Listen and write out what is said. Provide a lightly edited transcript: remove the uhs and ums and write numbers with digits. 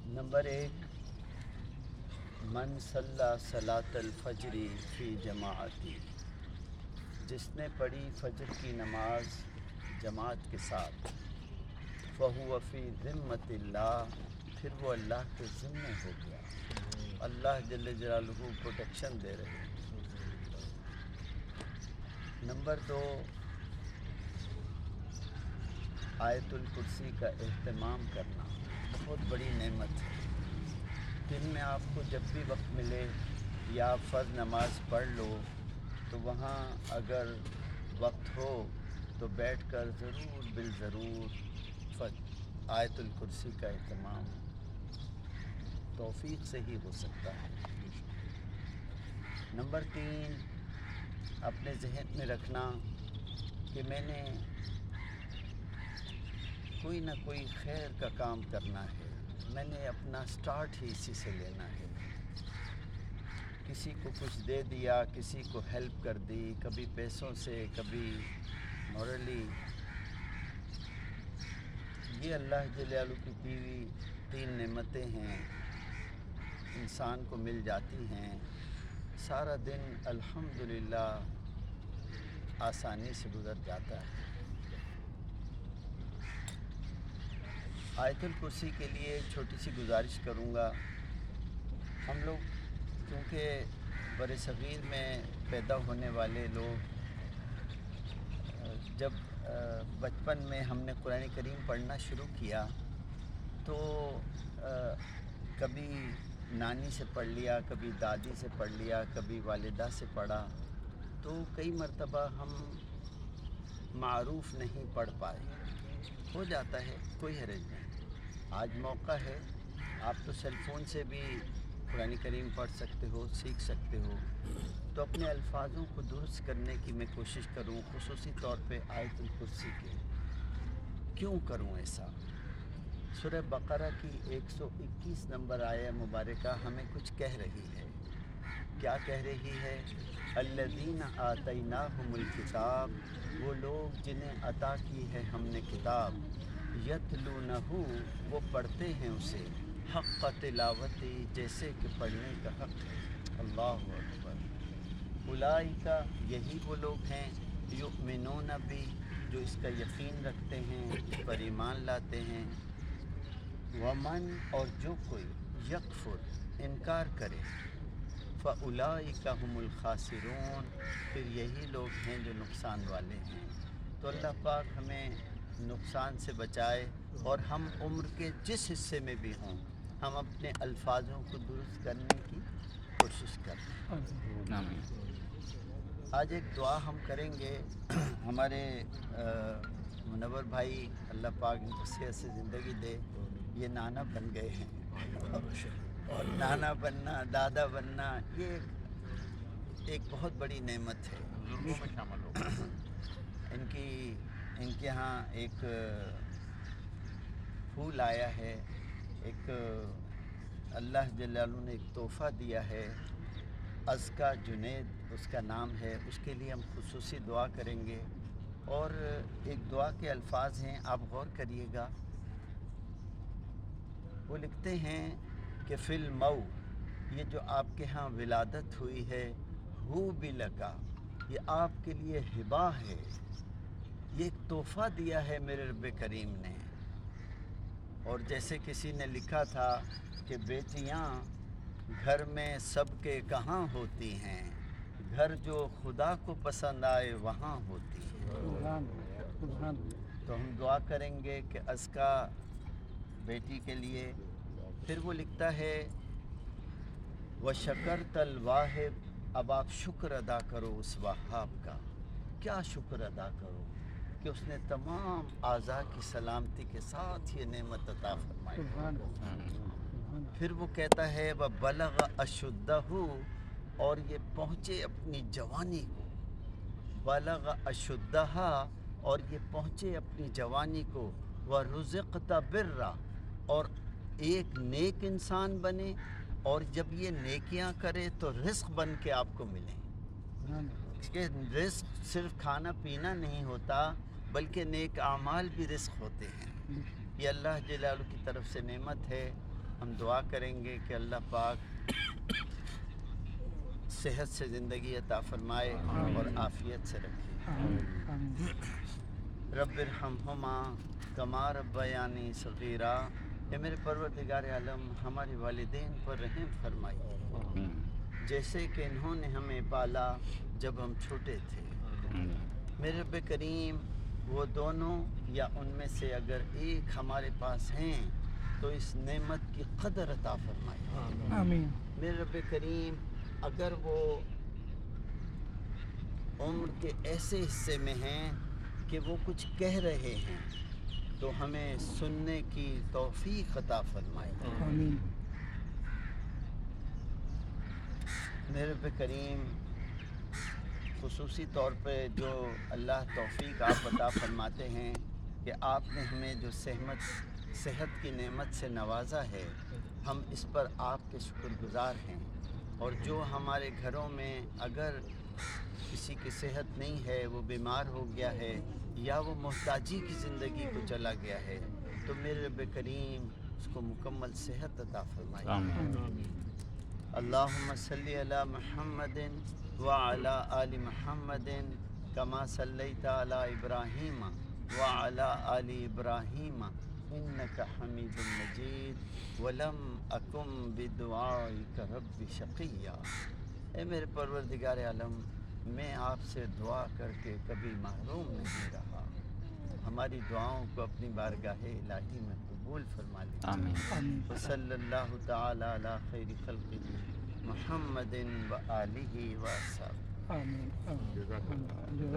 Number 1، من صلی صلاۃ الفجر فی جماعتی، جس نے پڑھی فجر کی نماز جماعت کے ساتھ، فہو فی ذمۃ اللہ، پھر وہ اللہ کے ذمے ہو گیا، اللہ جل جلالہ پروٹیکشن دے رہے ہیں۔ نمبر 2، آیت الکرسی کا اہتمام کرنا بہت بڑی نعمت ہے۔ دن میں آپ کو جب بھی وقت ملے یا آپ فرض نماز پڑھ لو تو وہاں اگر وقت ہو تو بیٹھ کر ضرور بالضرور آیت الکرسی کا اہتمام توفیق سے ہی ہو سکتا ہے۔ نمبر 3، اپنے ذہن میں رکھنا کہ میں نے کوئی نہ کوئی خیر کا کام کرنا ہے، میں نے اپنا سٹارٹ ہی اسی سے لینا ہے۔ کسی کو کچھ دے دیا، کسی کو ہیلپ کر دی، کبھی پیسوں سے، کبھی مورلی۔ یہ اللہ جل جلالہ کی دی ہوئی 3 نعمتیں ہیں، انسان کو مل جاتی ہیں، سارا دن الحمدللہ آسانی سے گزر جاتا ہے۔ آیت الکرسی کے لیے ایک چھوٹی سی گزارش کروں گا۔ ہم لوگ کیونکہ بر صغیر میں پیدا ہونے والے لوگ، جب بچپن میں ہم نے قرآن کریم پڑھنا شروع کیا تو کبھی نانی سے پڑھ لیا، کبھی دادی سے پڑھ لیا، کبھی والدہ سے پڑھا، تو کئی مرتبہ ہم معروف نہیں پڑھ پائے۔ ہو جاتا ہے، کوئی حرج نہیں۔ آج موقع ہے، آپ تو سیل فون سے بھی قرآن کریم پڑھ سکتے ہو، سیکھ سکتے ہو، تو اپنے الفاظوں کو درست کرنے کی میں کوشش کروں، خصوصی طور پہ آیت الکرسی کے۔ کیوں کروں ایسا؟ سورہ بقرہ کی 121 نمبر آیہ مبارکہ ہمیں کچھ کہہ رہی ہے۔ کیا کہہ رہی ہے؟ الذین آتیناہم الکتاب، وہ لوگ جنہیں عطا کی ہے ہم نے کتاب، یتلونہ، وہ پڑھتے ہیں اسے، حق تلاوتی، جیسے کہ پڑھنے کا حق ہے۔ اللہ اکبر۔ اولئک، یہی وہ لوگ ہیں، یؤمنون بھی، جو اس کا یقین رکھتے ہیں، اس پر ایمان لاتے ہیں۔ ومن، اور جو کوئی، یکفر، انکار کرے، فاولئک هم الخاسرون، پھر یہی لوگ ہیں جو نقصان والے ہیں۔ تو اللہ پاک ہمیں نقصان سے بچائے، اور ہم عمر کے جس حصے میں بھی ہوں، ہم اپنے الفاظوں کو درست کرنے کی کوشش کریں۔ آج ایک دعا ہم کریں گے۔ ہمارے منور بھائی، اللہ پاک ان کو صحت سے زندگی دے، یہ نانا بن گئے ہیں، اور نانا بننا، دادا بننا، یہ ایک بہت بڑی نعمت ہے۔ بزرگوں میں شامل ہو۔ ان کے ہاں ایک پھول آیا ہے، ایک اللہ جل جلالہ نے ایک تحفہ دیا ہے، ازکا جنید اس کا نام ہے، اس کے لیے ہم خصوصی دعا کریں گے۔ اور ایک دعا کے الفاظ ہیں، آپ غور کریے گا۔ وہ لکھتے ہیں کہ فی المو، یہ جو آپ کے ہاں ولادت ہوئی ہے، ہو بھی لگا، یہ آپ کے لیے ہبہ ہے، یہ ایک تحفہ دیا ہے میرے رب کریم نے۔ اور جیسے کسی نے لکھا تھا کہ بیٹیاں گھر میں سب کے کہاں ہوتی ہیں، گھر جو خدا کو پسند آئے وہاں ہوتی ہیں۔ تو ہم دعا کریں گے کہ ازکا بیٹی کے لیے۔ پھر وہ لکھتا ہے وَشَكَرْتَ الْوَاهِبْ، اب آپ شکر ادا کرو اس وہاب کا۔ کیا شکر ادا کرو؟ کہ اس نے تمام اعضاء کی سلامتی کے ساتھ یہ نعمت عطا فرمائی۔ پھر وہ کہتا ہے وَبَلَغَ أَشُدَّهُ، اور یہ پہنچے اپنی جوانی کو، بلغ اشدھا، اور یہ پہنچے اپنی جوانی کو، وَرُزِقْتَ بِرًّا، اور ایک نیک انسان بنے، اور جب یہ نیکیاں کرے تو رزق بن کے آپ کو ملے۔ کہ رزق صرف کھانا پینا نہیں ہوتا، بلکہ نیک اعمال بھی رزق ہوتے ہیں۔ یہ اللہ جلالہ کی طرف سے نعمت ہے۔ ہم دعا کریں گے کہ اللہ پاک صحت سے زندگی عطا فرمائے اور عافیت سے رکھے۔ رب ارحمہما کما ربیانی صغیرا، اے میرے پروردگار عالم ہمارے والدین پر رحم فرمائیے جیسے کہ انہوں نے ہمیں پالا جب ہم چھوٹے تھے۔ میرے رب کریم وہ دونوں یا ان میں سے اگر ایک ہمارے پاس ہیں تو اس نعمت کی قدر عطا فرمائے۔ آمین۔ میرے رب کریم اگر وہ عمر کے ایسے حصے میں ہیں کہ وہ کچھ کہہ رہے ہیں تو ہمیں سننے کی توفیق عطا فرمائے۔ آمین۔ میرے رب کریم خصوصی طور پہ جو اللہ توفیق آپ عطا فرماتے ہیں کہ آپ نے ہمیں جو صحت کی نعمت سے نوازا ہے، ہم اس پر آپ کے شکر گزار ہیں۔ اور جو ہمارے گھروں میں اگر کسی کی صحت نہیں ہے، وہ بیمار ہو گیا ہے یا وہ محتاجی کی زندگی کو چلا گیا ہے، تو میرے رب کریم اس کو مکمل صحت عطا فرمائے۔ اللہم صلی علی محمد وعلی آل محمد کما صلیت علی ابراہیم وعلی آل ابراہیم انک حمید مجید ولم اکم بدعائک رب شقیا۔ اے میرے پروردگار عالم، میں آپ سے دعا کر کے کبھی محروم نہیں رہا۔ ہماری دعاؤں کو اپنی بارگاہ الہی میں قبول فرما لیجیے۔ آمین۔ وصلی اللہ تعالی علی خیر خلقہ محمد و آلہ و اصحابہ۔ آمین۔ آمین۔